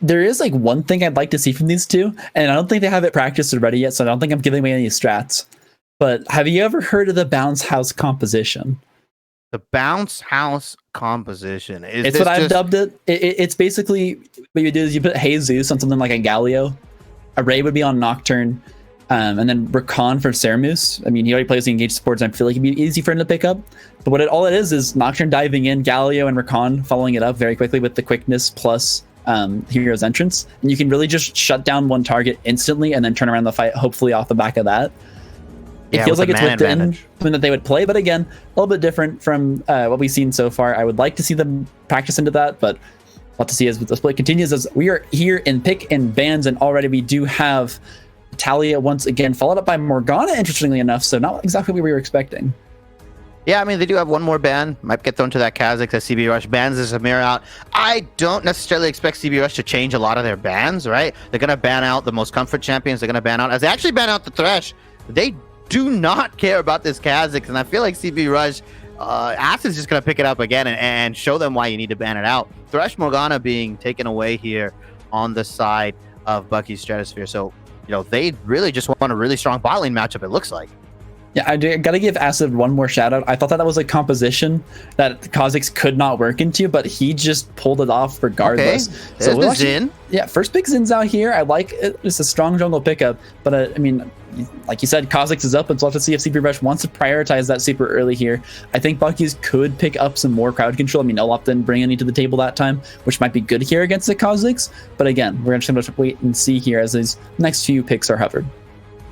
There is like one thing I'd like to see from these two, and I don't think they have it practiced or ready yet, so I don't think I'm giving away any strats. But have you ever heard of the bounce house composition? The bounce house composition. It's what I've dubbed it. It's basically what you do is you put Jesus on something like a Galio. Array would be on Nocturne, and then Rakan for Ceramus. I mean, he already plays the engaged supports, and I feel like it'd be easy for him to pick up. But all it is Nocturne diving in, Galio and Rakan following it up very quickly with the quickness plus Hero's entrance. And you can really just shut down one target instantly and then turn around the fight, hopefully off the back of that. It feels like it's within something that they would play, but again, a little bit different from what we've seen so far. I would like to see them practice into that, but we'll have to see as the split continues. As we are here in pick and bans, and already we do have Talia once again, followed up by Morgana, interestingly enough, so not exactly what we were expecting. Yeah, I mean, they do have one more ban. Might get thrown to that Kha'Zix as CB Rush bans the Samir out. I don't necessarily expect CB Rush to change a lot of their bans, right? They're going to ban out the most comfort champions. They're going to ban out, as they actually ban out the Thresh, they do not care about this Kha'Zix, and I feel like CB Rush, Acid's just going to pick it up again and show them why you need to ban it out. Thresh Morgana being taken away here on the side of Bucky's Stratosphere. So, you know, they really just want a really strong bot lane matchup, it looks like. Yeah, I got to give Acid one more shout out. I thought that was a composition that Kha'Zix could not work into, but he just pulled it off regardless. Okay. So the Xin. Yeah, first pick Zin's out here. I like it. It's a strong jungle pickup, but I mean, like you said, Kha'Zix is up, and so we'll have to see if CP Rush wants to prioritize that super early here. I think Bucky's could pick up some more crowd control. I mean, Olaf didn't bring any to the table that time, which might be good here against the Kha'Zix. But again, we're just going to wait and see here as these next few picks are hovered.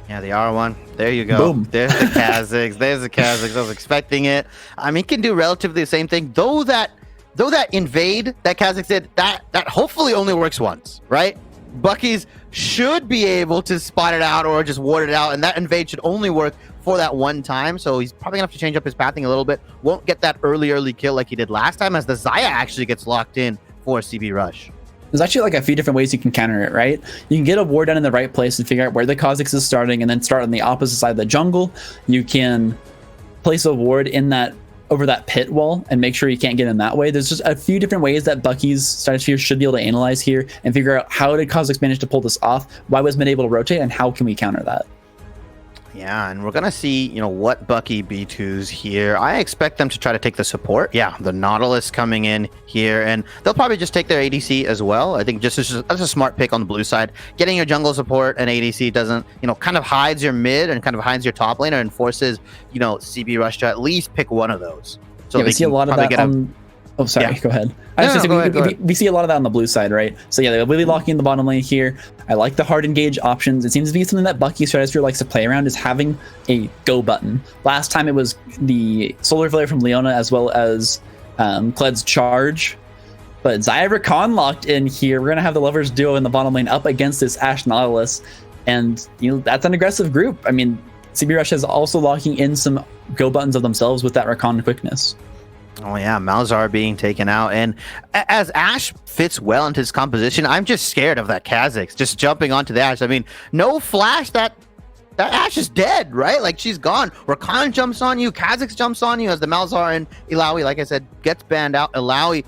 Yeah, the R1. There you go. Boom. There's the Kha'Zix. There's the Kha'Zix. I was expecting it. I mean, can do relatively the same thing. Though that invade that Kha'Zix did, that hopefully only works once, right? Bucky's should be able to spot it out or just ward it out, and that invade should only work for that one time. So he's probably gonna have to change up his pathing a little bit. Won't get that early kill like he did last time, as the Xayah actually gets locked in for CB Rush. There's actually like a few different ways you can counter it, right? You can get a ward down in the right place and figure out where the Kha'Zix is starting and then start on the opposite side of the jungle. You can place a ward in that over that pit wall and make sure you can't get in that way. There's just a few different ways that Bucky's Stratosphere should be able to analyze here and figure out how did Kha'Zix manage to pull this off, why was Mid able to rotate, and how can we counter that? Yeah, and we're going to see, you know, what Bucky B2s here. I expect them to try to take the support. Yeah, the Nautilus coming in here, and they'll probably just take their ADC as well. I think that's a smart pick on the blue side. Getting your jungle support and ADC doesn't, you know, kind of hides your mid and kind of hides your top laner and forces, you know, CB Rush to at least pick one of those. So yeah, we see a lot of that on... Oh, sorry, go ahead. We see a lot of that on the blue side, right? So yeah, they're really locking in the bottom lane here. I like the hard engage options. It seems to be something that Bucky's Stratosphere likes to play around, is having a go button. Last time it was the Solar Flare from Leona as well as Kled's Charge. But Xayah Rakan locked in here. We're going to have the Lovers duo in the bottom lane up against this Ashe Nautilus. And, you know, that's an aggressive group. I mean, CB Rush is also locking in some go buttons of themselves with that Rakan quickness. Oh yeah, Malzahar being taken out, and as Ashe fits well into his composition, I'm just scared of that Kha'Zix just jumping onto the Ashe. I mean, no flash, that Ashe is dead, right? Like, she's gone. Rakan jumps on you, Kha'Zix jumps on you as the Malzahar and Illaoi, like I said, gets banned out. Illaoi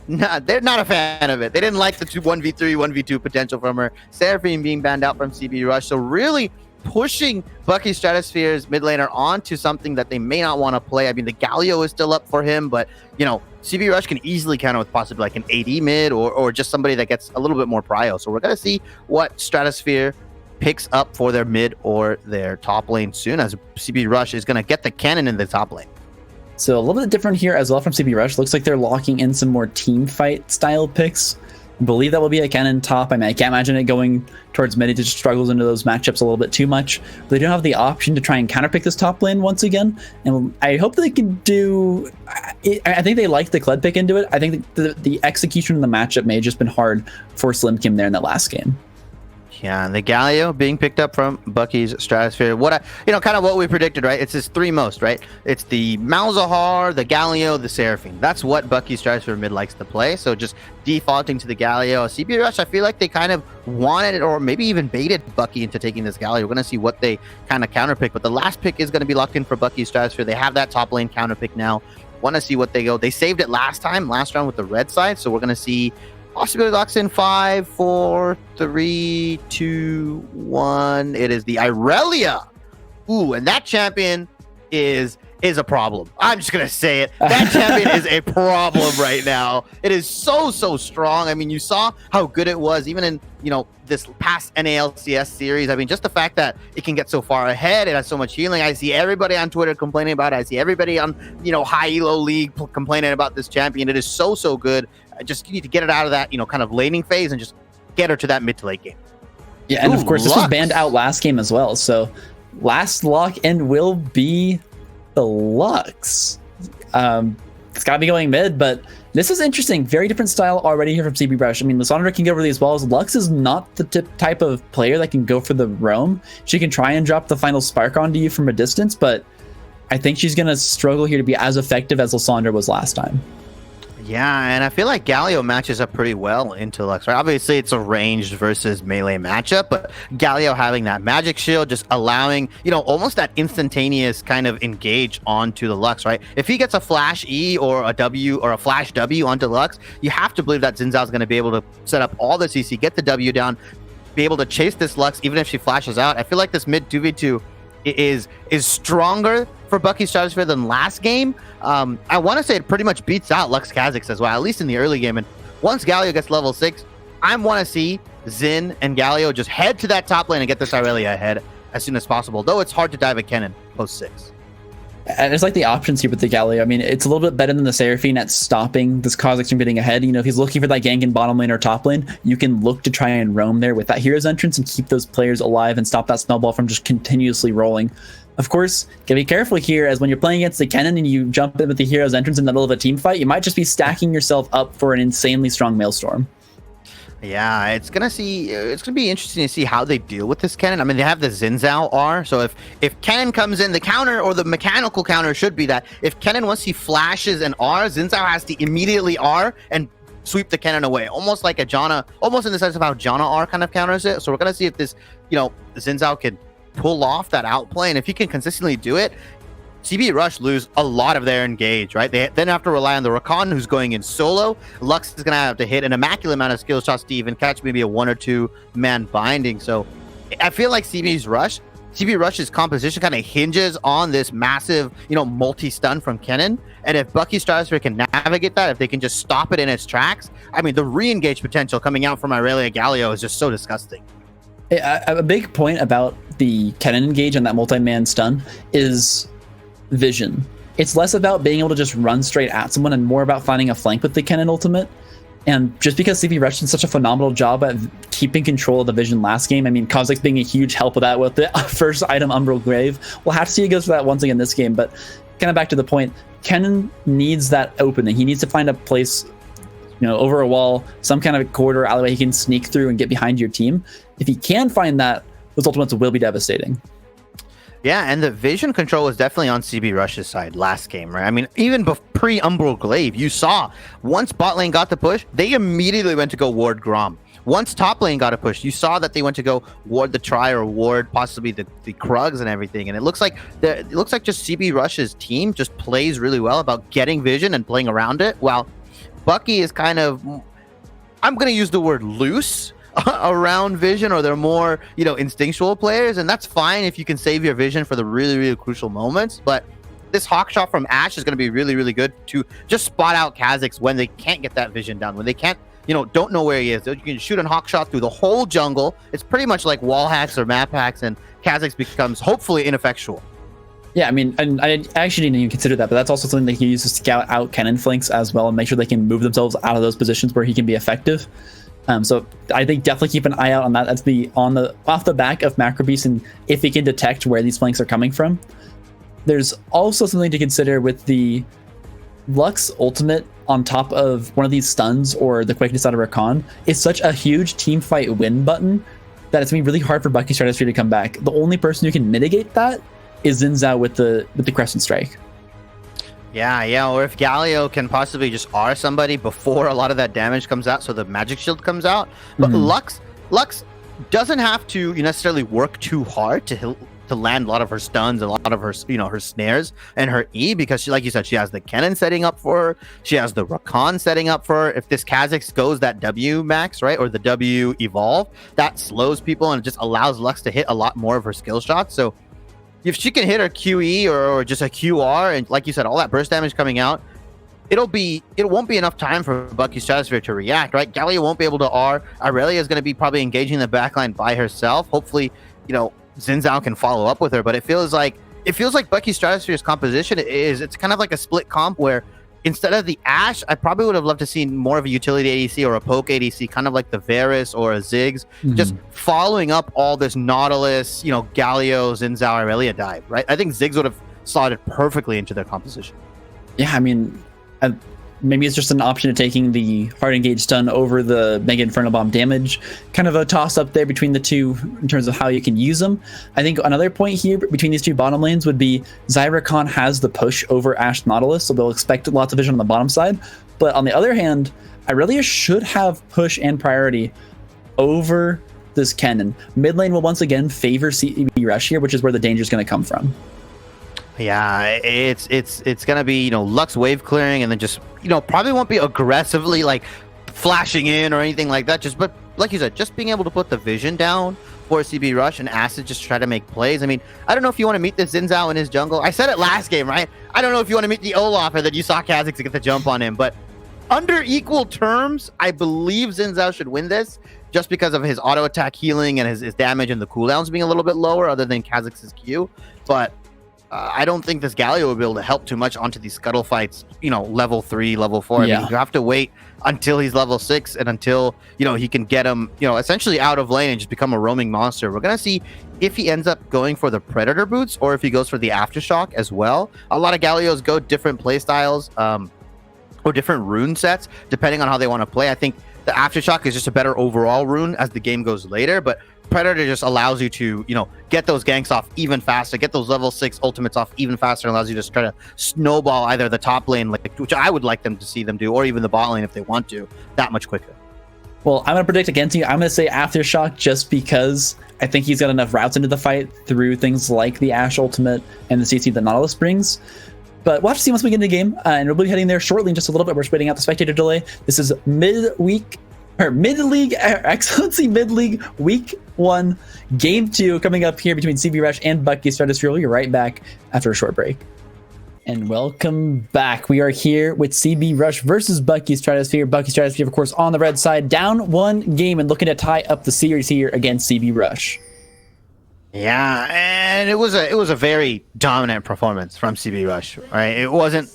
they're not a fan of it. They didn't like the 1v3, 1v2 potential from her. Seraphine being banned out from CB Rush, so really pushing Bucky Stratosphere's mid laner onto something that they may not want to play. I mean, the Galio is still up for him, but, you know, CB Rush can easily counter with possibly like an AD mid or just somebody that gets a little bit more prio. So we're going to see what Stratosphere picks up for their mid or their top lane soon, as CB Rush is going to get the cannon in the top lane. So a little bit different here as well from CB Rush. Looks like they're locking in some more team fight style picks. I believe that will be a cannon top. I mean, I can't imagine it going towards mid. It just struggles into those matchups a little bit too much. But they do have the option to try and counterpick this top lane once again. And I hope they can do... I think they like the Kled pick into it. I think the execution of the matchup may have just been hard for Slim Kim there in that last game. Yeah, and the Galio being picked up from Bucky's Stratosphere. Kind of what we predicted, right? It's his three most, right? It's the Malzahar, the Galio, the Seraphine. That's what Bucky's Stratosphere mid likes to play. So just defaulting to the Galio. CB Rush, I feel like they kind of wanted it, or maybe even baited Bucky into taking this Galio. We're going to see what they kind of counterpick. But the last pick is going to be locked in for Bucky's Stratosphere. They have that top lane counterpick now. Want to see what they go. They saved it last round with the red side. So we're going to see Possibly locks in 5, 4, 3, 2, 1. It is the Irelia. Ooh, and that champion is a problem. I'm just gonna say it. That champion is a problem right now. It is so strong. I mean, you saw how good it was even in this past NALCS series. I mean, just the fact that it can get so far ahead, it has so much healing. I see everybody on Twitter complaining about it. I see everybody on high elo league complaining about this champion. It is so good. Just you need to get it out of that kind of laning phase and just get her to that mid to late game. Yeah, and of course this was banned out last game as well. So last lock-in will be the Lux. It's got to be going mid, but this is interesting. Very different style already here from CB Rush. I mean, Lissandra can go for these walls. Lux is not the type of player that can go for the roam. She can try and drop the final spark onto you from a distance, but I think she's going to struggle here to be as effective as Lissandra was last time. Yeah, and I feel like Galio matches up pretty well into Lux, right? Obviously, it's a ranged versus melee matchup, but Galio having that magic shield, just allowing, almost that instantaneous kind of engage onto the Lux, right? If he gets a flash E or a W or a flash W onto Lux, you have to believe that Xin Zhao is going to be able to set up all the CC, get the W down, be able to chase this Lux even if she flashes out. I feel like this mid 2v2 is stronger for Bucky Stratosphere than last game. I want to say it pretty much beats out Lux Kha'Zix as well, at least in the early game. And once Galio gets level 6, I want to see Xin and Galio just head to that top lane and get this Irelia ahead as soon as possible, though it's hard to dive a Kennen post 6. And it's like the options here with the Galio. I mean, it's a little bit better than the Seraphine at stopping this Kha'Zix from getting ahead. If he's looking for that gank in bottom lane or top lane, you can look to try and roam there with that hero's entrance and keep those players alive and stop that snowball from just continuously rolling. Of course, gotta be careful here, as when you're playing against the Kennen and you jump in with the hero's entrance in the middle of a team fight, you might just be stacking yourself up for an insanely strong Maelstrom. Yeah, it's gonna be interesting to see how they deal with this Kennen. I mean, they have the Xin Zhao R, so if Kennen comes in, the counter or the mechanical counter should be that if Kennen, once he flashes an R, Xin Zhao has to immediately R and sweep the Kennen away, almost like a Janna, almost in the sense of how Janna R kind of counters it. So we're gonna see if this, Xin Zhao can pull off that outplay, and if he can consistently do it, CB Rush lose a lot of their engage, right? They then have to rely on the Rakan, who's going in solo. Lux is going to have to hit an immaculate amount of skill shots to even catch maybe a 1 or 2 man binding. So I feel like CB Rush's composition kind of hinges on this massive, multi-stun from Kennen. And if Bucky Stratosphere can navigate that, if they can just stop it in its tracks, I mean, the re-engage potential coming out from Irelia Galio is just so disgusting. A big point about the Kennen engage and that multi-man stun is vision. It's less about being able to just run straight at someone and more about finding a flank with the Kennen ultimate. And just because CB Rush did such a phenomenal job at keeping control of the vision last game, I mean, Kha'Zix being a huge help with that with the first item, Umbral Grave. We'll have to see who goes for that once again this game, but kind of back to the point, Kennen needs that opening. He needs to find a place, over a wall, some kind of corridor alleyway he can sneak through and get behind your team. If he can find that, those ultimates will be devastating. Yeah, and the vision control was definitely on CB Rush's side last game, right? I mean, even pre-Umbral Glaive, you saw once bot lane got the push, they immediately went to go ward Grom. Once top lane got a push, you saw that they went to go ward the Try or ward possibly the Krugs and everything. And it looks like just CB Rush's team just plays really well about getting vision and playing around it, while Bucky is kind of, I'm going to use the word loose around vision, or they're more, instinctual players, and that's fine if you can save your vision for the really, really crucial moments. But this hawk shot from Ashe is going to be really, really good to just spot out Kha'Zix when they can't get that vision down, when they can't, don't know where he is. You can shoot a hawk shot through the whole jungle. It's pretty much like wall hacks or map hacks, and Kha'Zix becomes hopefully ineffectual. Yeah, I mean, and I actually didn't even consider that, but that's also something that he uses to scout out Kennen flanks as well and make sure they can move themselves out of those positions where he can be effective. So I think definitely keep an eye out on that. That's off the back of Macro Beast, and if he can detect where these flanks are coming from. There's also something to consider with the Lux ultimate on top of one of these stuns or the quickness out of Rakan. It's such a huge team fight win button that it's going to be really hard for Bucky Stratosphere to come back. The only person who can mitigate that is Xin Zhao with the Crescent Strike. Yeah, or if Galio can possibly just R somebody before a lot of that damage comes out, so the magic shield comes out. But Lux doesn't have to necessarily work too hard to to land a lot of her stuns, a lot of her, her snares and her E, because she, like you said, she has the Kennen setting up for her. She has the Rakan setting up for her. If this Kha'Zix goes that W max, right, or the W evolve, that slows people and it just allows Lux to hit a lot more of her skill shots. So if she can hit her QE or just a QR, and like you said, all that burst damage coming out, it won't be enough time for Bucky Stratosphere to react, right? Galio won't be able to R. Aurelia is going to be probably engaging the backline by herself. Hopefully, Xin Zhao can follow up with her, but it feels like Bucky Stratosphere's composition it's kind of like a split comp where instead of the Ashe, I probably would have loved to see more of a utility ADC or a poke ADC, kind of like the Varus or a Ziggs, just following up all this Nautilus, Galio, Xin Zhao, Aurelia dive, right? I think Ziggs would have slotted perfectly into their composition. Yeah, I mean, maybe it's just an option of taking the hard engage stun over the Mega Infernal Bomb damage. Kind of a toss up there between the two in terms of how you can use them. I think another point here between these two bottom lanes would be Zyra Khan has the push over Ashe Nautilus, so they'll expect lots of vision on the bottom side. But on the other hand, Aurelia should have push and priority over this Kennen. Mid lane will once again favor CB Rush here, which is where the danger is going to come from. Yeah, it's gonna be Lux wave clearing, and then just probably won't be aggressively like flashing in or anything like that. But like you said, just being able to put the vision down for CB Rush and Acid just try to make plays. I mean, I don't know if you want to meet this Xin Zhao in his jungle. I said it last game, right? I don't know if you want to meet the Olaf or that you saw Kha'Zix to get the jump on him, but under equal terms, I believe Xin Zhao should win this just because of his auto attack healing and his damage and the cooldowns being a little bit lower, other than Kha'Zix's Q, but. I don't think this Galio will be able to help too much onto these scuttle fights, level 3, level 4. I mean, you have to wait until he's level 6 and until, he can get him, essentially out of lane and just become a roaming monster. We're going to see if he ends up going for the Predator boots or if he goes for the Aftershock as well. A lot of Galios go different play styles or different rune sets, depending on how they want to play. I think the Aftershock is just a better overall rune as the game goes later, but Predator just allows you to, get those ganks off even faster, get those level 6 ultimates off even faster, and allows you to try to snowball either the top lane, which I would like them to see them do, or even the bot lane if they want to, that much quicker. Well, I'm going to predict against you. I'm going to say Aftershock just because I think he's got enough routes into the fight through things like the Ashe ultimate and the CC that Nautilus brings. But we'll have to see once we get into the game, and we'll be heading there shortly in just a little bit. We're just waiting out the spectator delay. This is mid-league Excellency Mid-League Week 1, Game 2 coming up here between CB Rush and Bucky Stratosphere. We'll be right back after a short break. And welcome back. We are here with CB Rush versus Bucky Stratosphere. Bucky Stratosphere, of course, on the red side, down 1 game and looking to tie up the series here against CB Rush. Yeah, and it was a very dominant performance from CB Rush, right? It wasn't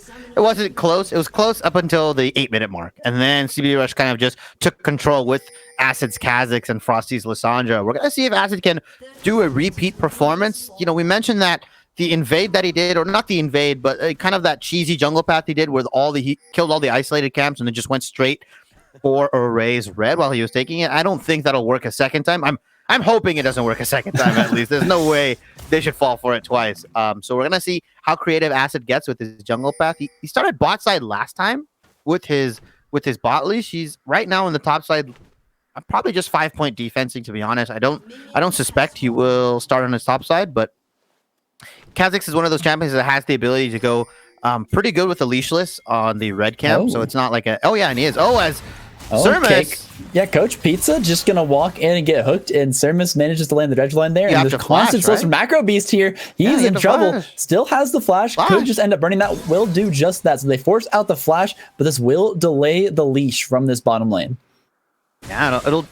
close. It was close up until the 8-minute mark. And then CB Rush kind of just took control with Acid's Kha'Zix and Frosty's Lissandra. We're going to see if Acid can do a repeat performance. We mentioned that the invade that he did, or not the invade, but kind of that cheesy jungle path he did where he killed all the isolated camps and then just went straight for Array's red while he was taking it. I don't think that'll work a second time. I'm hoping it doesn't work a second time at least. There's no way they should fall for it twice. So we're going to see how creative Acid gets with his jungle path. He started bot side last time with his bot leash. He's right now in the top side, probably just 5-point defensing, to be honest. I don't suspect he will start on his top side, but Kha'Zix is one of those champions that has the ability to go pretty good with the leashless on the red camp. So it's not like and he is. Sermus. Yeah, Coach Pizza just going to walk in and get hooked, and Sermus manages to land the dredge line there. And there's constant slows from Macro Beast here. He's in trouble. Flash. Still has the flash. Could just end up burning that. Will do just that. So they force out the flash, but this will delay the leash from this bottom lane. Yeah, it'll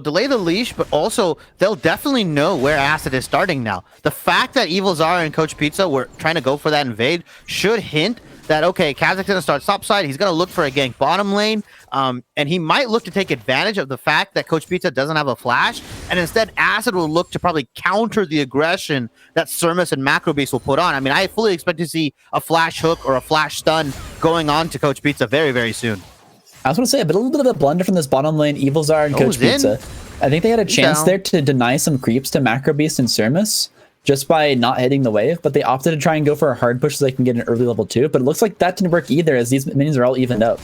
delay the leash, but also they'll definitely know where Acid is starting now. The fact that Evil Zara and Coach Pizza were trying to go for that invade should hint that, okay, Kha'Zix gonna start top side. He's gonna look for a gank bottom lane, and he might look to take advantage of the fact that Coach Pizza doesn't have a flash, and instead Acid will look to probably counter the aggression that Sermus and Macro Beast will put on. I mean, I fully expect to see a flash hook or a flash stun going on to Coach Pizza very, very soon. I was going to say a little bit of a blunder from this bottom lane, Evil Zara and Coach Pizza. I think they had a chance there to deny some creeps to Macro Beast and Sermus just by not hitting the wave, but they opted to try and go for a hard push so they can get an early level 2. But it looks like that didn't work either, as these minions are all evened up.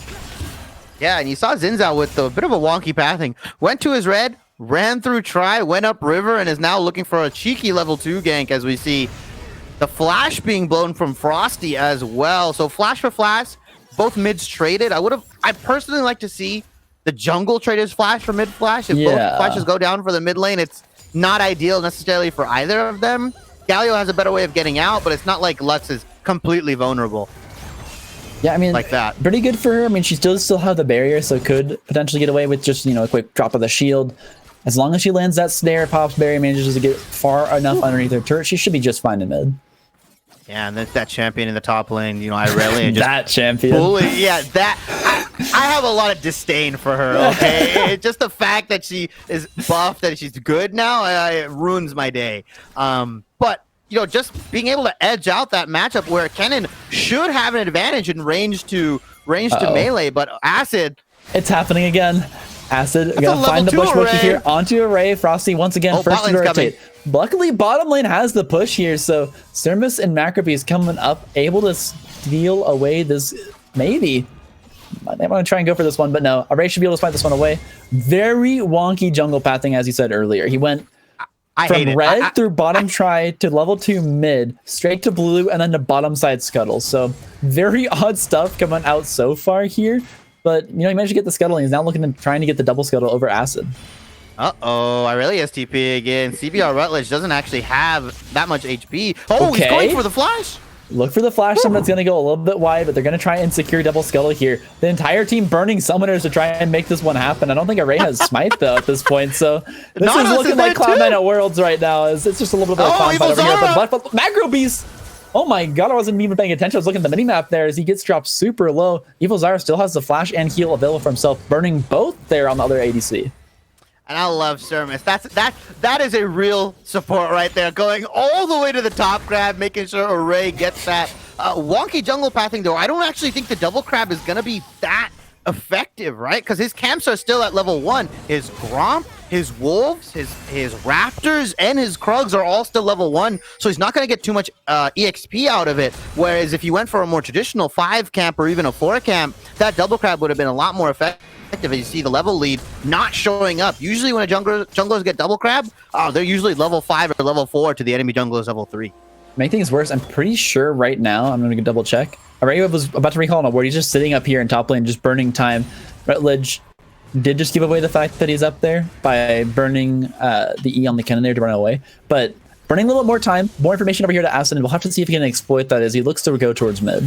Yeah, and you saw Xin Zhao with a bit of a wonky pathing. Went to his red, ran through Tri, went up river, and is now looking for a cheeky level 2 gank as we see the flash being blown from Frosty as well. So flash for flash, both mids traded. I personally like to see the jungle trade his flash for mid flash. If both flashes go down for the mid lane, it's not ideal necessarily for either of them. Galio has a better way of getting out, but it's not like Lutz is completely vulnerable. Yeah, I mean, like that. Pretty good for her. I mean, she still have the barrier, so could potentially get away with just, a quick drop of the shield. As long as she lands that snare, pops barrier, manages to get far enough underneath her turret, she should be just fine in mid. Yeah, and that champion in the top lane, Irelia just that champion. I have a lot of disdain for her, okay? Just the fact that she is buff, that she's good now, it ruins my day. But just being able to edge out that matchup where Kennen should have an advantage in range to melee, but Acid. It's happening again. Acid gonna find the bush here onto Array. Frosty once again first to rotate. Luckily, bottom lane has the push here, so Sermus and Macrobees coming up, able to steal away this. Maybe I want to try and go for this one, but no. Array should be able to fight this one away. Very wonky jungle pathing, as you said earlier. He went from red through bottom try to level 2 mid, straight to blue, and then to bottom side scuttle. So very odd stuff coming out so far here. But he managed to get the scuttle, and he's now looking at trying to get the double scuttle over Acid. Uh-oh, Irelia's TP again. CBR Rutledge doesn't actually have that much HP. Oh, he's going for the flash. Look for the flash summon that's going to go a little bit wide, but they're going to try and secure double scuttle here. The entire team burning summoners to try and make this one happen. I don't think Array has smite, though, at this point. So this is looking like Cloud9 at Worlds right now. It's just a little bit of a clown fight over here. But Macro Beast! Oh my god, I wasn't even paying attention. I was looking at the minimap there as he gets dropped super low. Evil Zara still has the flash and heal available for himself, burning both there on the other ADC. And I love Sermus. That is a real support right there, going all the way to the top grab, making sure Array gets that. Wonky jungle pathing, though, I don't actually think the double crab is going to be that effective, right? Because his camps are still at level 1. His Gromp, his Wolves, his Raptors, and his Krugs are all still level 1, so he's not going to get too much EXP out of it. Whereas if you went for a more traditional 5 camp or even a 4 camp, that double crab would have been a lot more effective. As you see the level lead not showing up. Usually when junglers get double crab, they're usually level 5 or level 4 to the enemy jungler's level 3. Make things worse, I'm pretty sure right now, I'm going to double check. Array was about to recall an award. He's just sitting up here in top lane, just burning time. Rutledge did just give away the fact that he's up there by burning the E on the cannon there to run away. But burning a little bit more time, more information over here to Acid, and we'll have to see if he can exploit that as he looks to go towards mid.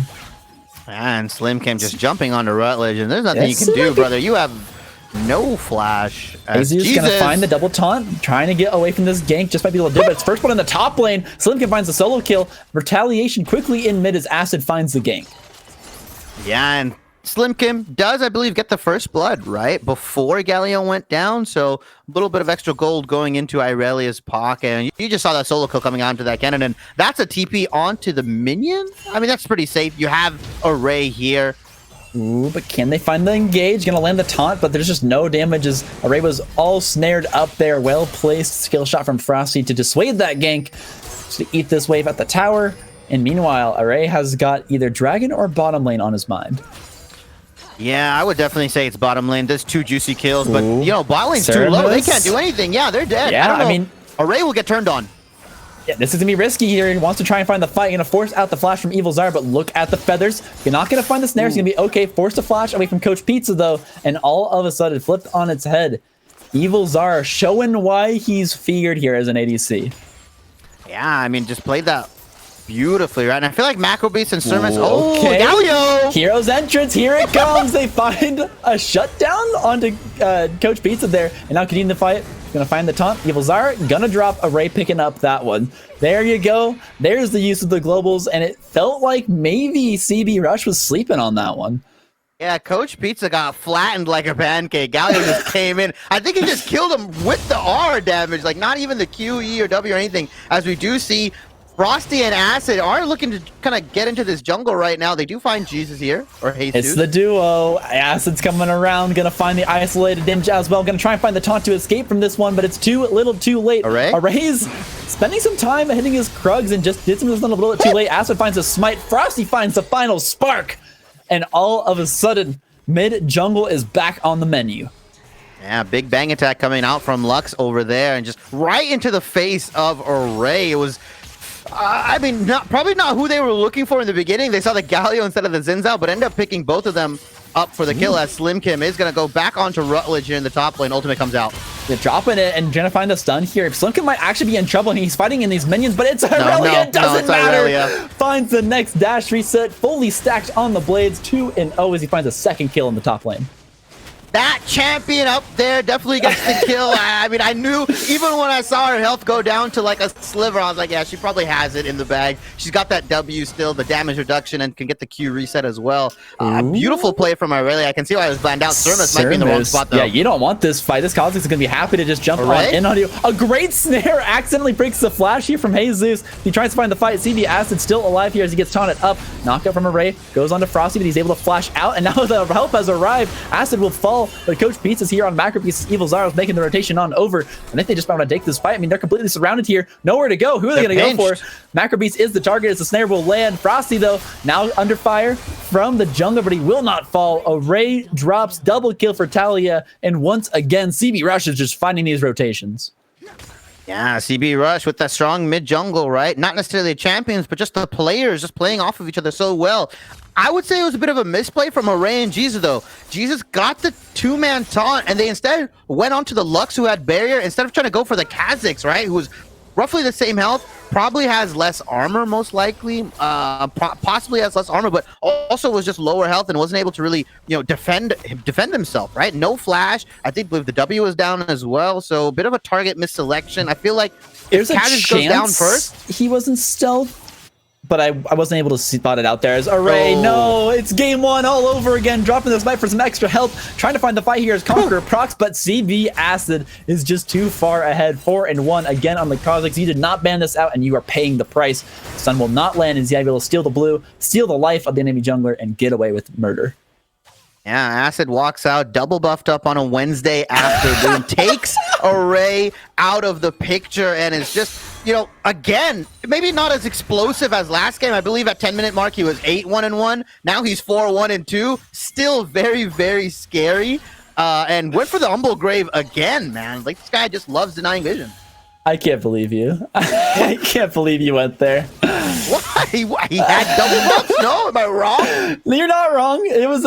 And Slim Kim just jumping onto Rutledge, and there's nothing you can do, brother. You have no flash. Azu's gonna find the double taunt, trying to get away from this gank. Just might be able to do it, but it's first one in the top lane. Slim Kim finds the solo kill. Retaliation quickly in mid as Acid finds the gank. Yeah, and Slim Kim does, I believe, get the first blood, right? Before Galio went down, so a little bit of extra gold going into Irelia's pocket. And you just saw that solo kill coming onto that cannon, and that's a TP onto the minion? I mean, that's pretty safe. You have Array here. Ooh, but can they find the engage? Gonna land the taunt, but there's just no damage as Array was all snared up there. Well-placed skill shot from Frosty to dissuade that gank. To eat this wave at the tower. And meanwhile, Array has got either dragon or bottom lane on his mind. Yeah, I would definitely say it's bottom lane. There's 2 juicy kills, but bot lane's too low. They can't do anything. Yeah, they're dead. Yeah, I mean, Array will get turned on. Yeah, this is gonna be risky here. He wants to try and find the fight. Gonna force out the flash from Evil Zara, but look at the feathers. You're not gonna find the snare. It's gonna be okay. Force the flash away from Coach Pizza though, and all of a sudden flipped on its head. Evil Zara showing why he's feared here as an ADC. Yeah, I mean, just played that beautifully, right? And I feel like Macrobeast and Sermus. Oh, Galio! Hero's entrance, here it comes. They find a shutdown onto Coach Pizza there, and now continuing the fight. Gonna find the taunt. Evil Zara gonna drop Array, picking up that one. There you go. There's the use of the globals, and it felt like maybe CB Rush was sleeping on that one. Yeah, Coach Pizza got flattened like a pancake. Galio just came in. I think he just killed him with the R damage, like not even the Q, E, or W or anything. As we do see, Frosty and Acid are looking to kind of get into this jungle right now. They do find Jesus here, or Jesus. It's the duo. Acid's coming around, gonna find the isolated ninja as well. Gonna try and find the taunt to escape from this one, but it's too little too late. Array's spending some time hitting his Krugs and just did something a little bit too late. Acid finds a smite. Frosty finds the final spark. And all of a sudden, mid jungle is back on the menu. Yeah, big bang attack coming out from Lux over there, and just right into the face of Array. It was, I mean, probably not who they were looking for in the beginning. They saw the Galio instead of the Zinzao, but ended up picking both of them up for the kill, as Slim Kim is going to go back onto Rutledge here in the top lane. Ultimate comes out. They're dropping it and trying to find the stun here. Slim Kim might actually be in trouble, and he's fighting in these minions, but it's Aurelia. It doesn't matter. Aurelia. Finds the next dash reset, fully stacked on the blades, 2-0 as he finds a second kill in the top lane. That champion up there definitely gets the kill. I mean, I knew even when I saw her health go down to like a sliver, I was like, yeah, she probably has it in the bag. She's got that W still, the damage reduction, and can get the Q reset as well. Beautiful play from Aurelia. I can see why it was planned out. Sermus might be in the wrong spot, though. Yeah, you don't want this fight. This Kha'Zix is going to be happy to just jump in on you. A great snare accidentally breaks the flash here from Jesus. He tries to find the fight. CB Acid still alive here as he gets taunted up. Knockout from Array. Goes on to Frosty, but he's able to flash out, and now the help has arrived. Acid will fall. But Coach Beats is here on Macro Beats. Evil Zaro's making the rotation on over. I think they just want to take this fight. I mean, they're completely surrounded here. Nowhere to go. Who are they going to go for? Macro Beats is the target as the snare will land. Frosty, though, now under fire from the jungle, but he will not fall. Array drops double kill for Talia. And once again, CB Rush is just finding these rotations. Yeah, CB Rush with that strong mid jungle, right? Not necessarily the champions, but just the players just playing off of each other so well. I would say it was a bit of a misplay from Array and Jesus, though. Jesus got the two-man taunt, and they instead went on to the Lux, who had barrier, instead of trying to go for the Kha'Zix, right? Who was roughly the same health, probably has less armor, most likely. Possibly has less armor, but also was just lower health and wasn't able to really, defend himself, right? No flash. I believe the W was down as well, so a bit of a target misselection. I feel like if Kha'Zix goes down first, he wasn't stealth. But I wasn't able to spot it out there as Array. No, it's game one all over again. Dropping this fight for some extra help. Trying to find the fight here as Conqueror procs, but CB Acid is just too far ahead. 4-1 again on the Kha'Zix. You did not ban this out, and you are paying the price. Sun will not land, and he's able to steal the blue, steal the life of the enemy jungler, and get away with murder. Yeah, Acid walks out, double buffed up on a Wednesday afternoon, takes Array out of the picture, and is just, again, maybe not as explosive as last game. I believe at 10-minute mark he was 8-1-1. Now he's 4-1-2. Still very, very scary. And went for the humble grave again, man. Like, this guy just loves denying vision. I can't believe you. I can't believe you went there. Why? He had double buffs? No, am I wrong? You're not wrong. It was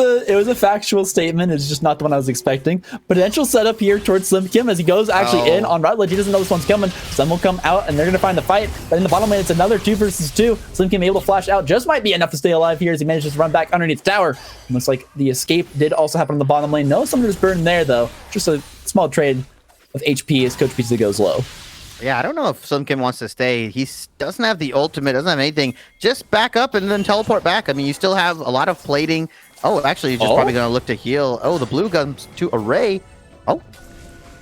a factual statement. It's just not the one I was expecting. Potential setup here towards Slim Kim as he goes actually in on Rutledge. He doesn't know this one's coming. Sun will come out and they're gonna find the fight. But in the bottom lane, it's another 2 versus 2. Slim Kim able to flash out. Just might be enough to stay alive here as he manages to run back underneath the tower. Looks like the escape did also happen on the bottom lane. No, someone was burned there though. Just a small trade of HP as Coach Pizza goes low. Yeah, I don't know if Slim Kim wants to stay. He doesn't have the ultimate, doesn't have anything. Just back up and then teleport back. I mean, you still have a lot of plating. Oh, actually, he's just probably going to look to heal. Oh, the blue comes to Array. Oh.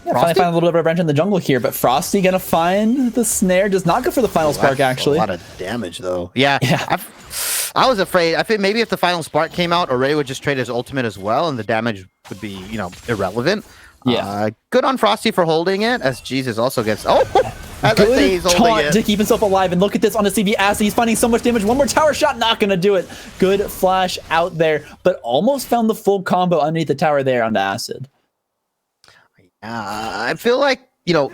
Yeah, finally find a little bit of revenge in the jungle here, but Frosty going to find the snare. Does not go for the final spark, actually. A lot of damage, though. Yeah. I was afraid. I think maybe if the final spark came out, Array would just trade his ultimate as well, and the damage would be, irrelevant. Yeah. Good on Frosty for holding it, as Jesus also gets... Good taunt to keep himself alive, and look at this on the CB Acid. He's finding so much damage. One more tower shot, not going to do it. Good flash out there, but almost found the full combo underneath the tower there on the Acid. I feel like,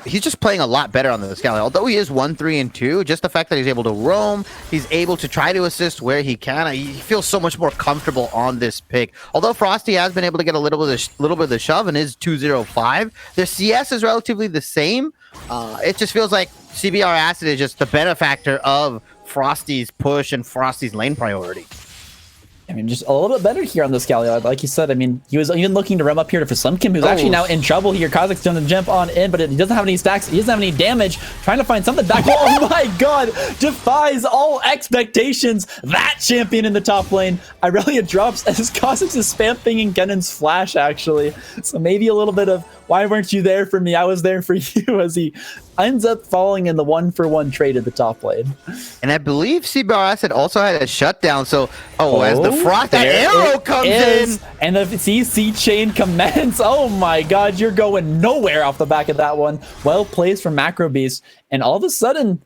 he's just playing a lot better on the Scally. Although he is 1-3-2, just the fact that he's able to roam, he's able to try to assist where he can. He feels so much more comfortable on this pick. Although Frosty has been able to get a little bit of the shove and is 2-0-5, their CS is relatively the same. It just feels like CBR Acid is just the benefactor of Frosty's push and Frosty's lane priority. I mean, just a little bit better here on the Scally. Like you said, I mean, he was even looking to run up here for Slim Kim, who's actually now in trouble here. Kha'Zix doing the jump on in, but he doesn't have any stacks. He doesn't have any damage. Trying to find something back. Oh my god! Defies all expectations. That champion in the top lane. Irelia drops as Kha'Zix is spam pinging Gennon's flash, actually. So maybe a little bit of, why weren't you there for me? I was there for you, as he ends up falling in the 1-for-1 trade at the top lane. And I believe CBR Acid also had a shutdown, so as the Frost, that arrow comes in! And the CC chain commence. Oh my god, you're going nowhere off the back of that one. Well placed from Macro Beast, and all of a sudden,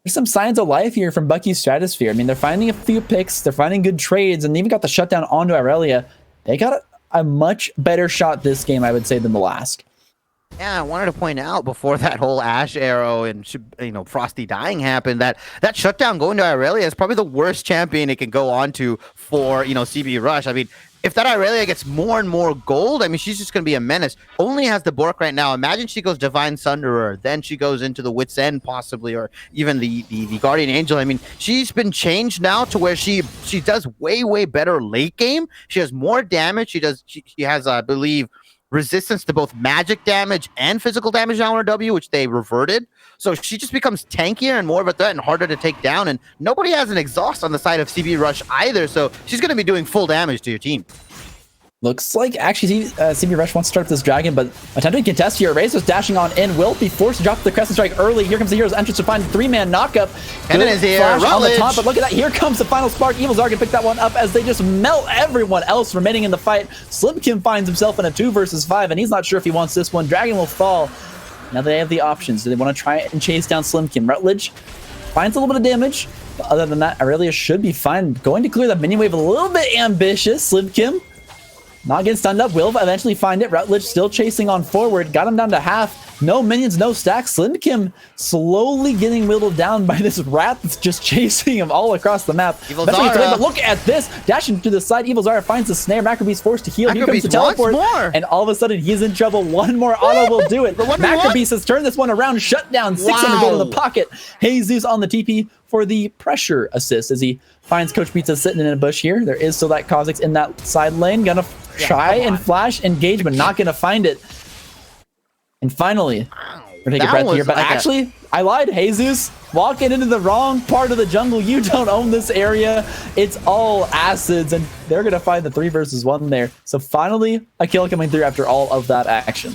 there's some signs of life here from Bucky's Stratosphere. I mean, they're finding a few picks, they're finding good trades, and they even got the shutdown onto Irelia. They got a much better shot this game, I would say, than the last. Yeah, I wanted to point out before that whole Ash arrow and Frosty dying happened that shutdown going to Irelia is probably the worst champion it can go on to for CB Rush. I mean, if that Irelia gets more and more gold, I mean, she's just going to be a menace. Only has the Bork right now. Imagine she goes Divine Sunderer, then she goes into the Wit's End possibly, or even the Guardian Angel. I mean, she's been changed now to where she does way better late game. She has more damage. She has, I believe, resistance to both magic damage and physical damage on her W, which they reverted. So she just becomes tankier and more of a threat and harder to take down. And nobody has an exhaust on the side of CB Rush either. So she's going to be doing full damage to your team. Looks like actually CB Rush wants to start this dragon, but attempting to contest here. Razor's dashing on in, will be forced to drop the Crescent Strike early. Here comes the Hero's entrance to find a 3-man knockup. And then is here, on the top, but look at that. Here comes the final spark. Evil Zara can pick that one up as they just melt everyone else remaining in the fight. Slim Kim finds himself in a 2 versus 5, and he's not sure if he wants this one. Dragon will fall. Now they have the options. Do they want to try and chase down Slim Kim? Rutledge finds a little bit of damage, but other than that, Irelia should be fine. Going to clear the minion wave a little bit ambitious. Slim Kim not getting stunned up, will eventually find it. Rutledge still chasing on forward, got him down to half. No minions, no stacks. Slim Kim slowly getting whittled down by this rat that's just chasing him all across the map. Evil Zara. But look at this, dashing to the side. Evil Zara finds the snare. Macrobee's forced to heal. Here comes the teleport, and all of a sudden he's in trouble. One more auto will do it. Macrobees has turned this one around. Shut down. 600 gold in the pocket. Jesus on the TP for the pressure assist as he finds Coach Pizza sitting in a bush here. There is still that Kha'Zix in that side lane. Gonna try and flash engage, but not gonna find it. And finally, we're taking a breath here. But actually, I lied. Jesus, walking into the wrong part of the jungle. You don't own this area. It's all acids, and they're gonna find the 3 versus 1 there. So finally, a kill coming through after all of that action.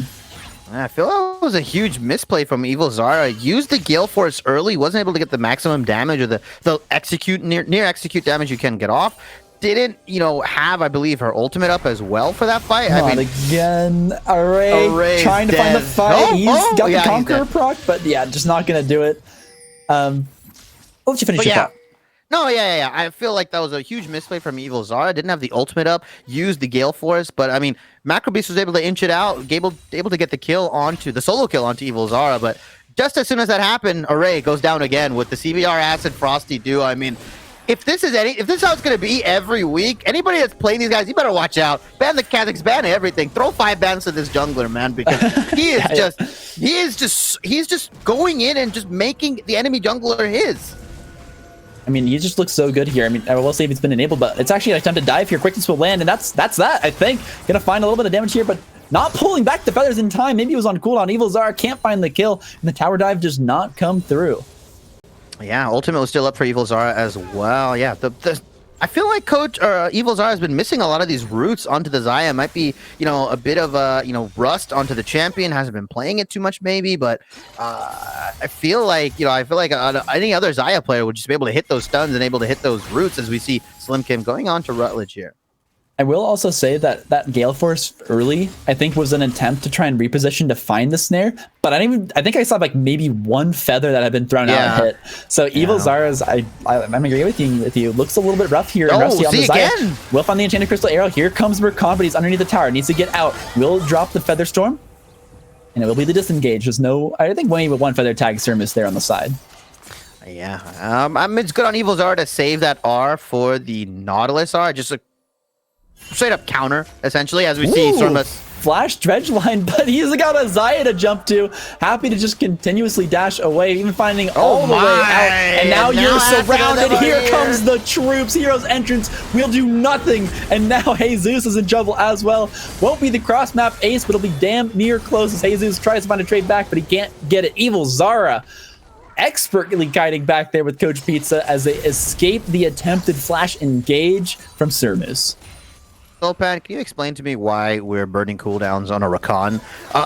I feel that was a huge misplay from Evil Zara. Used the Gale Force early, wasn't able to get the maximum damage or the execute near execute damage you can get off. Didn't have, I believe, her ultimate up as well for that fight. I mean, again, Array trying to find the fight. He's got the Conqueror proc, but yeah, just not gonna do it. I'll let you finish your thought. No, yeah. I feel like that was a huge misplay from Evil Zara. Didn't have the ultimate up, used the Gale Force, but I mean, Macrobeast was able to inch it out, able to get the kill onto the solo kill onto Evil Zara, but just as soon as that happened, Array goes down again with the CBR Acid Frosty duo. I mean, if this is how it's going to be every week, anybody that's playing these guys, you better watch out. Ban the Kha'Zix, ban everything. Throw 5 bans to this jungler, man, because he's just going in and just making the enemy jungler his. I mean, he just looks so good here. I mean, I will say if it's been enabled, but it's actually an attempt to dive here. Quickness will land, and that's that, I think. Gonna find a little bit of damage here, but not pulling back the feathers in time. Maybe it was on cooldown. Evil Zara can't find the kill, and the tower dive does not come through. Yeah, ultimate was still up for Evil Zara as well. Yeah, I feel like Evil Zara has been missing a lot of these roots onto the Xayah. Might be, a bit of rust onto the champion. Hasn't been playing it too much, maybe. But I feel like any other Xayah player would just be able to hit those stuns and able to hit those roots, as we see Slim Kim going on to Rutledge here. I will also say that Gale Force early, I think, was an attempt to try and reposition to find the snare, but I think I saw like maybe 1 feather that had been thrown out and hit. So Evil Zara's, I'm agree with you. Looks a little bit rough here. And rusty on the Xayah. Will find the Enchanted Crystal Arrow. Here comes Mercon, but he's underneath the tower. Needs to get out. Will drop the Feather Storm, and it will be the disengage. There's no, I think, maybe 1 feather tag Sermus there on the side. Yeah, I mean, it's good on Evil Zara to save that R for the Nautilus R. Just a straight up counter, essentially, as we see Sermus flash dredge line, but he's got a Xayah to jump to. Happy to just continuously dash away, even finding all the way out. And now you're surrounded. Here comes the troops. Hero's entrance will do nothing. And now Jesus is in trouble as well. Won't be the cross map ace, but it'll be damn near close as Jesus tries to find a trade back, but he can't get it. Evil Zara expertly guiding back there with Coach Pizza as they escape the attempted flash engage from Sermus. Pan, can you explain to me why we're burning cooldowns on a Rakan?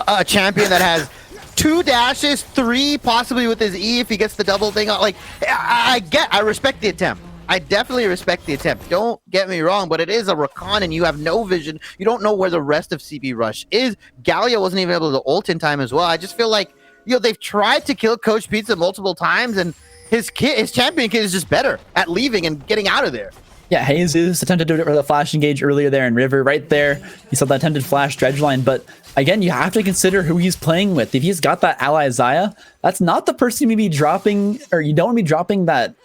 A champion that has 2 dashes, 3 possibly with his E if he gets the double thing. Like, I respect the attempt. I definitely respect the attempt. Don't get me wrong, but it is a Rakan and you have no vision. You don't know where the rest of CB Rush is. Gallia wasn't even able to ult in time as well. I just feel like, they've tried to kill Coach Pizza multiple times, and his champion kid is just better at leaving and getting out of there. Yeah, Jesus attempted to do it with a flash engage earlier there in River. Right there, he saw that attempted flash dredge line. But again, you have to consider who he's playing with. If he's got that ally Zaya, that's not the person you may be dropping, or you don't want to be dropping that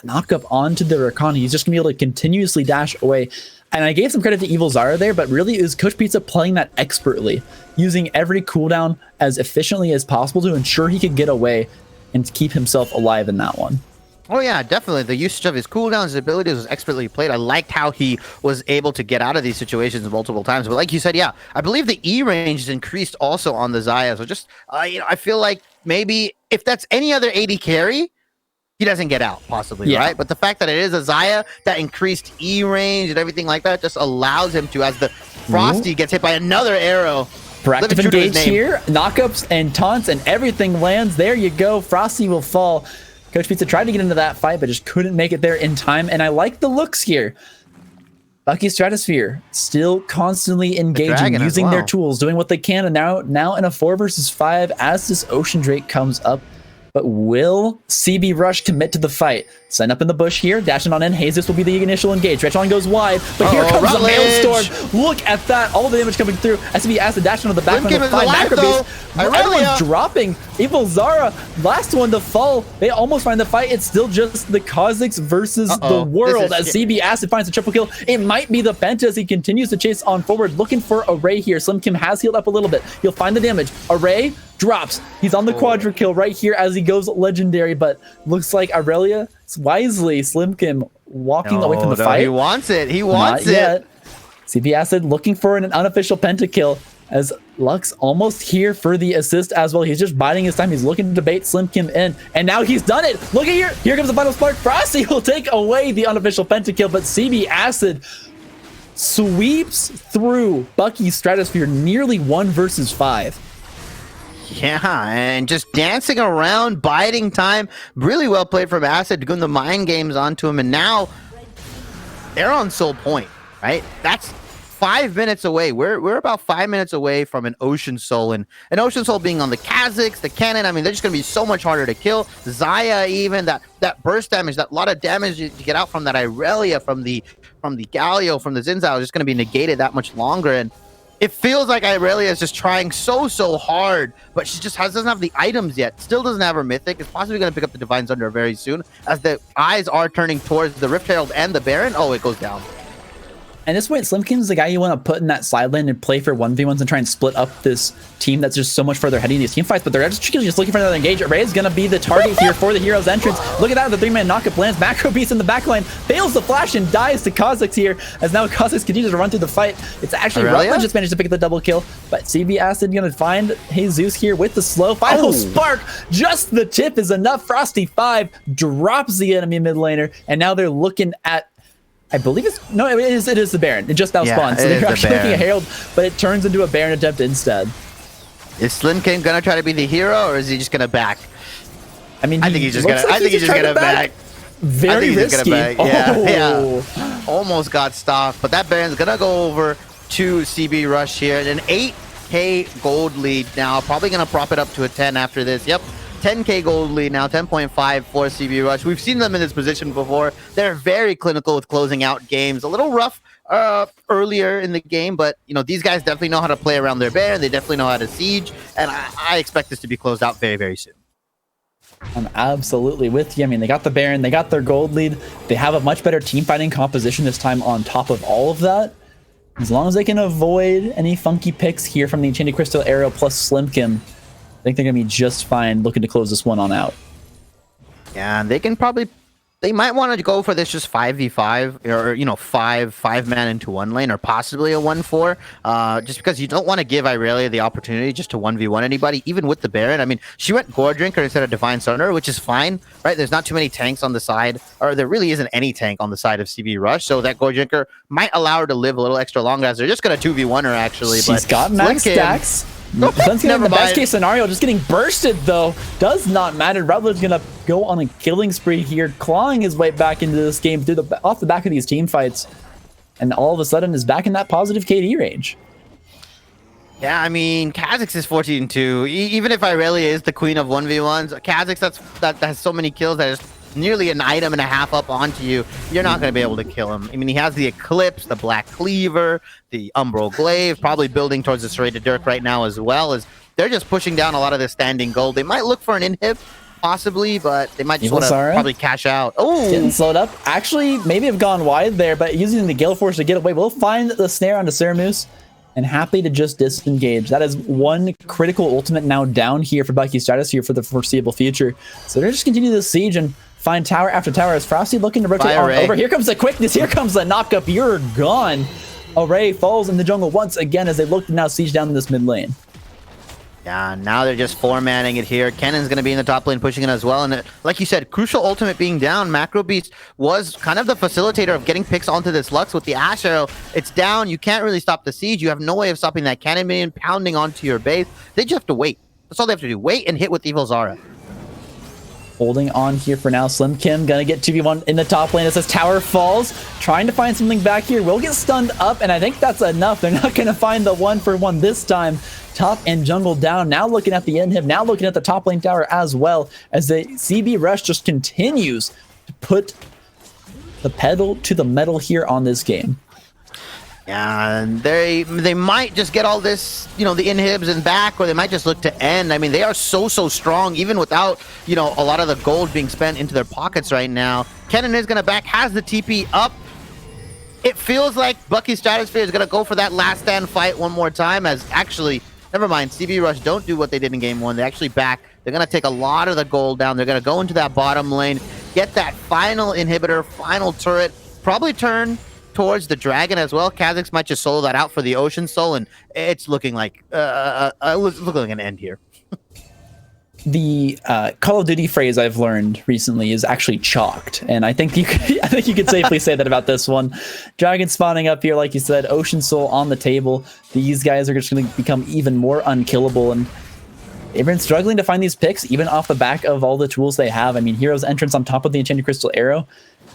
knock up onto the Rakan. He's just going to be able to continuously dash away. And I gave some credit to Evil Zara there, but really is Coach Pizza playing that expertly, using every cooldown as efficiently as possible to ensure he could get away and keep himself alive in that one. Oh yeah, definitely. The usage of his cooldowns, his abilities was expertly played. I liked how he was able to get out of these situations multiple times. But like you said, yeah, I believe the E range is increased also on the Zaya. So just, I feel like maybe if that's any other AD carry, he doesn't get out, possibly, right? But the fact that it is a Zaya, that increased E range and everything like that just allows him to, as the Frosty gets hit by another arrow. Proactive engage here, knockups and taunts and everything lands. There you go. Frosty will fall. Coach Pizza tried to get into that fight, but just couldn't make it there in time. And I like the looks here. Bucky Stratosphere still constantly engaging, using their tools, doing what they can. And now in a 4 versus 5 as this Ocean Drake comes up. But will CB Rush commit to the fight? Sign up in the bush here, dashing on in. Jesus will be the initial engage. Retron goes wide, but here comes the Maelstrom. Look at that, all the damage coming through. SB has to dash onto the back line to find Macro Beast. Everyone's dropping. Evil Zara, last one to fall. They almost find the fight. It's still just the Kha'Zix versus the world as CB Acid finds a triple kill. It might be the Penta as he continues to chase on forward, looking for Array here. Slim Kim has healed up a little bit. He'll find the damage. Array drops. He's on the quadra kill right here as he goes legendary, but looks like Aurelia wisely Slim Kim walking away from the fight. He wants it. He wants Not it. Yet. CB Acid looking for an unofficial pentakill as Lux almost here for the assist as well. He's just biding his time. He's looking to bait Slim Kim in, and now he's done it. Look at here. Here comes the final spark. Frosty will take away the unofficial pentakill, but CB Acid sweeps through Bucky Stratosphere nearly 1 versus 5. Yeah, and just dancing around, biding time. Really well played from Acid, doing the mind games onto him. And now they're on Soul Point, right? That's 5 minutes away. We're about 5 minutes away from an Ocean Soul. And an Ocean Soul being on the Kha'Zix, the cannon. I mean, they're just going to be so much harder to kill. Zaya even, that burst damage, that lot of damage you get out from that Irelia, from the Galio, from the Zinzao is just going to be negated that much longer. And it feels like Irelia is just trying so hard, but she just doesn't have the items yet. Still doesn't have her Mythic. Is possibly going to pick up the Divine Thunder very soon, as the eyes are turning towards the Rift Herald and the Baron. Oh, it goes down. At this point, Slim Kim's the guy you want to put in that side lane and play for 1v1s and try and split up this team that's just so much further ahead in these team fights, but they're just looking for another engage. Ray is going to be the target here for the hero's entrance. Look at that, the 3-man knockup lands. Macro Beast in the backline fails the flash and dies to Kha'Zix here, as now Kha'Zix continues to run through the fight. It's actually Rutledge just managed to pick up the double kill, but CB Acid going to find Jesus here with the slow. Final spark, just the tip is enough. Frosty 5 drops the enemy mid laner, and now they're looking at, I believe it is the Baron. It just now spawned. So they're actually looking at Herald, but it turns into a Baron attempt instead. Is Slim Kim gonna try to be the hero, or is he just gonna back? I mean, I think he's just gonna back. Very risky. Yeah. Almost got stopped, but that Baron's gonna go over to CB Rush here. An 8k gold lead now. Probably gonna prop it up to a 10 after this. Yep. 10k gold lead now, 10.5 for CB Rush. We've seen them in this position before. They're very clinical with closing out games. A little rough earlier in the game, but you know, these guys definitely know how to play around their Baron. They definitely know how to siege, and I expect this to be closed out very soon. I'm absolutely with you. I mean, they got the Baron, they got their gold lead. They have a much better team fighting composition this time on top of all of that. As long as they can avoid any funky picks here from the Enchanted Crystal Arrow plus Slim Kim, I think they're going to be just fine looking to close this one on out. Yeah, and they might want to go for this just 5v5, or, you know, five man into one lane, or possibly a 1-4, just because you don't want to give Irelia the opportunity just to 1v1 anybody, even with the Baron. I mean, she went Gore Drinker instead of Divine Thunder, which is fine, right? There's not too many tanks on the side, or there really isn't any tank on the side of CB Rush, so that Gore Drinker might allow her to live a little extra longer, as they're just going to 2v1 her, actually. She's got max stacks. In the best case scenario, just getting bursted though does not matter. Rutledge's gonna go on a killing spree here, clawing his way back into this game off the back of these team fights, and all of a sudden is back in that positive KD range. Yeah, I mean, Kha'Zix is 14-2. Even if Irelia is the queen of 1v1s, Kha'Zix that has so many kills that just nearly an item and a half up onto you, you're not going to be able to kill him. I mean, he has the Eclipse, the Black Cleaver, the Umbral Glaive, probably building towards the Serrated Dirk right now as well, as they're just pushing down a lot of this standing gold. They might look for an inhib, possibly, but they might just want to probably cash out. Oh, getting slowed up. Actually, maybe have gone wide there, but using the Gale Force to get away. We'll find the snare onto Ceramus and happy to just disengage. That is one critical ultimate now down here for Bucky Stratosphere for the foreseeable future. So they're just continue the siege and find tower after tower as Frosty looking to rotate on over. Here comes the quickness. Here comes the knock up. You're gone. Array falls in the jungle once again as they look to now siege down in this mid lane. Yeah, now they're just four-manning it here. Kennen's going to be in the top lane pushing it as well. And like you said, crucial ultimate being down. Macro Beast was kind of the facilitator of getting picks onto this Lux with the Ash Arrow. It's down. You can't really stop the siege. You have no way of stopping that cannon minion pounding onto your base. They just have to wait. That's all they have to do. Wait and hit with Evil Zara. Holding on here for now. Slim Kim gonna get 2v1 in the top lane as this tower falls. Trying to find something back here. Will get stunned up, and I think that's enough. They're not gonna find the 1-for-1 this time. Top and jungle down. Now looking at the inhib. Now looking at the top lane tower as well, as the CB rush just continues to put the pedal to the metal here on this game. Yeah, and they might just get all this, the inhibs and back, or they might just look to end. I mean, they are so strong, even without, a lot of the gold being spent into their pockets right now. Kennen is going to back, has the TP up. It feels like Bucky Stratosphere is going to go for that last stand fight one more time, as actually, never mind, CB Rush don't do what they did in game one. They actually back. They're going to take a lot of the gold down. They're going to go into that bottom lane, get that final inhibitor, final turret, probably turn towards the dragon as well. Kha'Zix might just solo that out for the Ocean Soul, and it's looking like an end here. The Call of Duty phrase I've learned recently is actually chalked, and I think you could safely say that about this one. Dragon spawning up here, like you said, Ocean Soul on the table. These guys are just going to become even more unkillable, and they've been struggling to find these picks, even off the back of all the tools they have. I mean, Hero's Entrance on top of the Enchanted Crystal Arrow.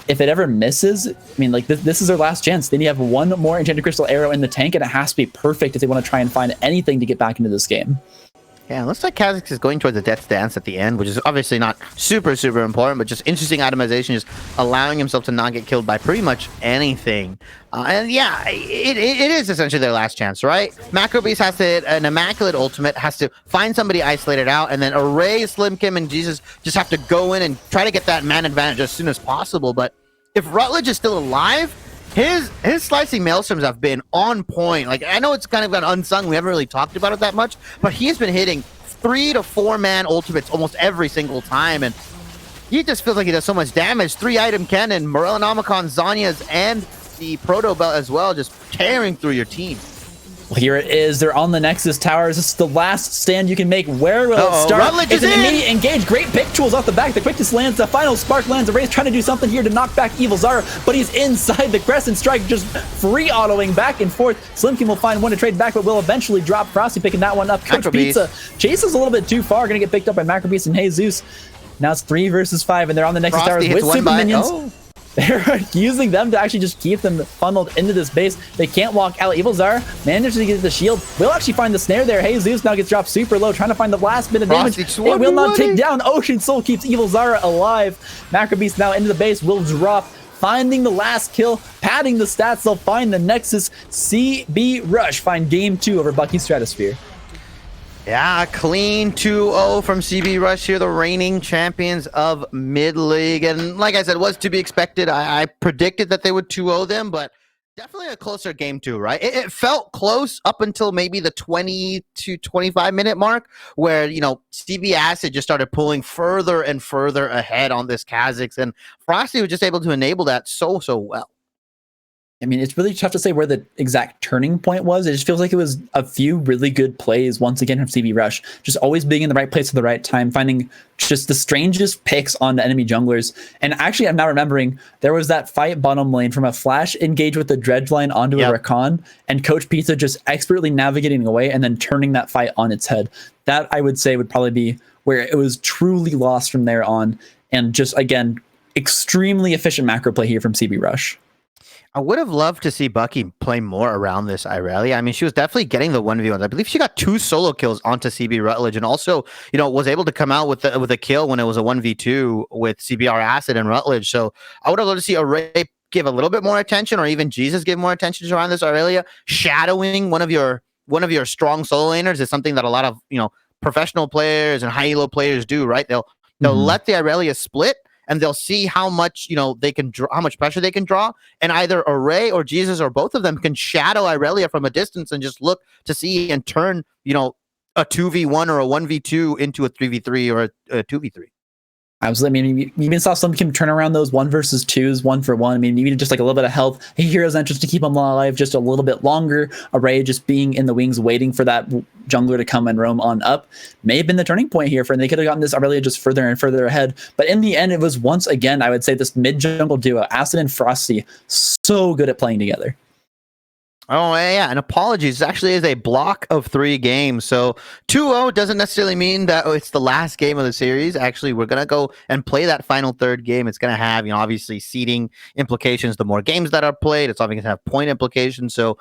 If it ever misses, I mean, like this is their last chance. They need to have one more Enchanted Crystal Arrow in the tank, and it has to be perfect if they want to try and find anything to get back into this game. Yeah, it looks like Kha'Zix is going towards the Death Dance at the end, which is obviously not super important, but just interesting itemization, just allowing himself to not get killed by pretty much anything. And yeah, it is essentially their last chance, right? Macro Beast has to hit an Immaculate Ultimate, has to find somebody isolated out, and then Array, Slim Kim, and Jesus just have to go in and try to get that man advantage as soon as possible. But if Rutledge is still alive, his slicing maelstroms have been on point. Like, I know it's kind of gone unsung. We haven't really talked about it that much, but he's been hitting 3 to 4 man ultimates almost every single time, and he just feels like he does so much damage. 3-item cannon, Morellonomicon, Zanya's, and the Proto Belt as well, just tearing through your team. Well, here it is. They're on the Nexus Towers. This is the last stand you can make. Where will it start? Rutledge It's an immediate engage. Great pick tools off the back. The quickness lands. The final spark lands. Array's trying to do something here to knock back Evil Zara, but he's inside the Crescent Strike, just free autoing back and forth. Slimkin will find one to trade back, but will eventually drop. Frosty picking that one up. Coach Pizza chases a little bit too far. Going to get picked up by Macro Beast and Jesus. Now it's 3 versus 5, and they're on the Nexus Towers with super minions. They're using them to actually just keep them funneled into this base. They can't walk out. Evil Zara manages to get the shield. Will actually find the snare there. Jesus now gets dropped super low, trying to find the last bit of damage. It will not take down. Ocean Soul keeps Evil Zara alive. Macro Beast now into the base. Will drop, finding the last kill, padding the stats. They'll find the Nexus. CB Rush find game 2 over Bucky Stratosphere. Yeah, clean 2-0 from CB Rush here, the reigning champions of mid-league. And like I said, was to be expected. I predicted that they would 2-0 them, but definitely a closer game 2, right? It felt close up until maybe the 20 to 25 minute mark, where, CB Acid just started pulling further and further ahead on this Kha'Zix, and Frosty was just able to enable that so well. I mean, it's really tough to say where the exact turning point was. It just feels like it was a few really good plays once again from CB Rush. Just always being in the right place at the right time, finding just the strangest picks on the enemy junglers. And actually, I'm now remembering, there was that fight bottom lane from a flash engage with the dredge line onto a Rakan, and Coach Pizza just expertly navigating away and then turning that fight on its head. That, I would say, would probably be where it was truly lost from there on. And just, again, extremely efficient macro play here from CB Rush. I would have loved to see Bucky play more around this Irelia. I mean, she was definitely getting the 1v1s. I believe she got 2 solo kills onto CB Rutledge, and also, was able to come out with a kill when it was a 1v2 with CBR Acid and Rutledge. So I would have loved to see Array give a little bit more attention, or even Jesus give more attention around this Irelia. Shadowing one of your strong solo laners is something that a lot of professional players and high elo players do, right? They'll let the Irelia split, and they'll see how much they can draw, how much pressure they can draw, and either Array or Jesus or both of them can shadow Irelia from a distance and just look to see and turn a 2v1 or a 1v2 into a 3v3 or a 2v3. Absolutely. I mean, you even saw some can turn around those 1 versus 2s, 1-for-1. I mean, you need just like a little bit of health. Hero's Entrance to keep them alive just a little bit longer. Array just being in the wings, waiting for that jungler to come and roam on up, may have been the turning point here and they could have gotten this Aurelia just further and further ahead. But in the end, it was once again, I would say, this mid-jungle duo, Acid and Frosty, so good at playing together. Oh, yeah, and apologies. It actually is a block of 3 games. So 2-0 doesn't necessarily mean that it's the last game of the series. Actually, we're going to go and play that final 3rd game. It's going to have, obviously seeding implications. The more games that are played, it's obviously going to have point implications. So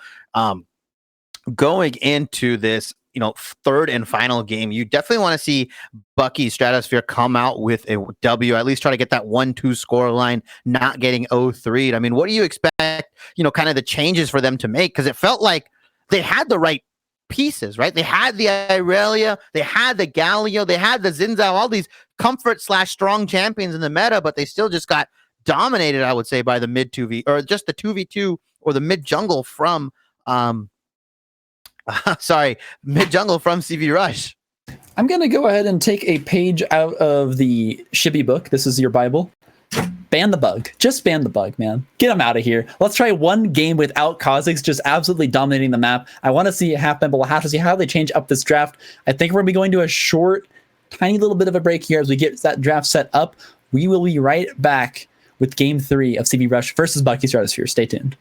going into this, 3rd and final game, you definitely want to see Bucky Stratosphere come out with a W, at least try to get that 1-2 score line, not getting 0-3. I mean, what do you expect, kind of the changes for them to make? Because it felt like they had the right pieces, right? They had the Irelia, they had the Galio, they had the Zinzao, all these comfort/strong champions in the meta, but they still just got dominated, I would say, by the mid 2v, or just the 2v2 or the mid jungle from mid jungle from CV Rush. I'm going to go ahead and take a page out of the Shibby book. This is your Bible. Ban the bug. Just ban the bug, man. Get them out of here. Let's try one game without Kha'Zix just absolutely dominating the map. I want to see it happen, but we'll have to see how they change up this draft. I think we're going to be going to a short, tiny little bit of a break here as we get that draft set up. We will be right back with Game 3 of CB Rush versus Bucky Stratosphere. Stay tuned.